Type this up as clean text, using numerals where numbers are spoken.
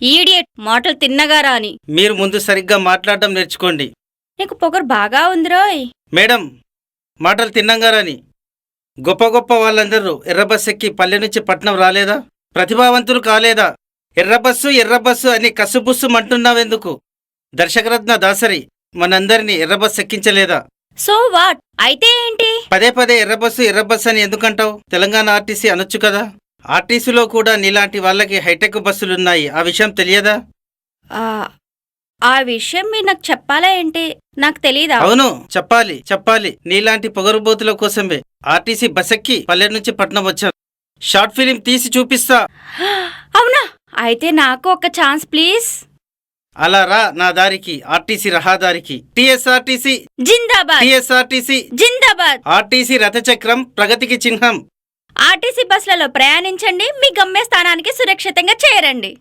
Idiot మాటలు తిన్నగా రాని. మీరు ముందు సరిగ్గా మాట్లాడడం నేర్చుకోండి. నీకు పొగరు బాగా ఉందిరోయ్. మేడం, మాటలు తిన్నంగా రాని. గొప్ప గొప్ప వాళ్ళందరూ ఎర్రబస్సు ఎక్కి పల్లె నుంచి పట్నం రాలేదా? ప్రతిభావంతులు కాలేదా? ఎర్రబస్సు అని కసుబుస్సు అంటున్నావెందుకు? దర్శకరత్న దాసరి మనందరినీ ఎర్రబస్సు ఎక్కించలేదా? So what? అయితే ఏంటి? పదే పదే ఎర్రబస్సు అని ఎందుకంటావు? తెలంగాణ ఆర్టీసీ అనొచ్చు కదా. ఆర్టీసీలో కూడా నీలాంటి వాళ్ళకి హైటెక్ బస్సులున్నాయి. ఆ విషయం తెలియదా? ఆ విషయం మీరు నాకు చెప్పాలా ఏంటి? నాకు తెలీదా? అవును, చెప్పాలి. నీలాంటి పొగరుబోతుల కోసమే ఆర్టీసీ బస్సెక్కి పల్లె నుంచి పట్నం వచ్చాను. షార్ట్ ఫిలిం తీసి చూపిస్తా. అవునా? అయితే నాకు ఒక ఛాన్స్ ప్లీజ్. అలా రా నా దారికి, ఆర్టీసీ రహదారికి. టీఎస్ఆర్టీసీ జిందాబాద్. టీఎస్ఆర్టీసీ జిందాబాద్. ఆర్టీసీ రథచక్రం ప్రగతికి చిహ్నం. ఆర్టీసీ బస్సులలో ప్రయాణించండి, మీ గమ్యస్థానానికి సురక్షితంగా చేరండి.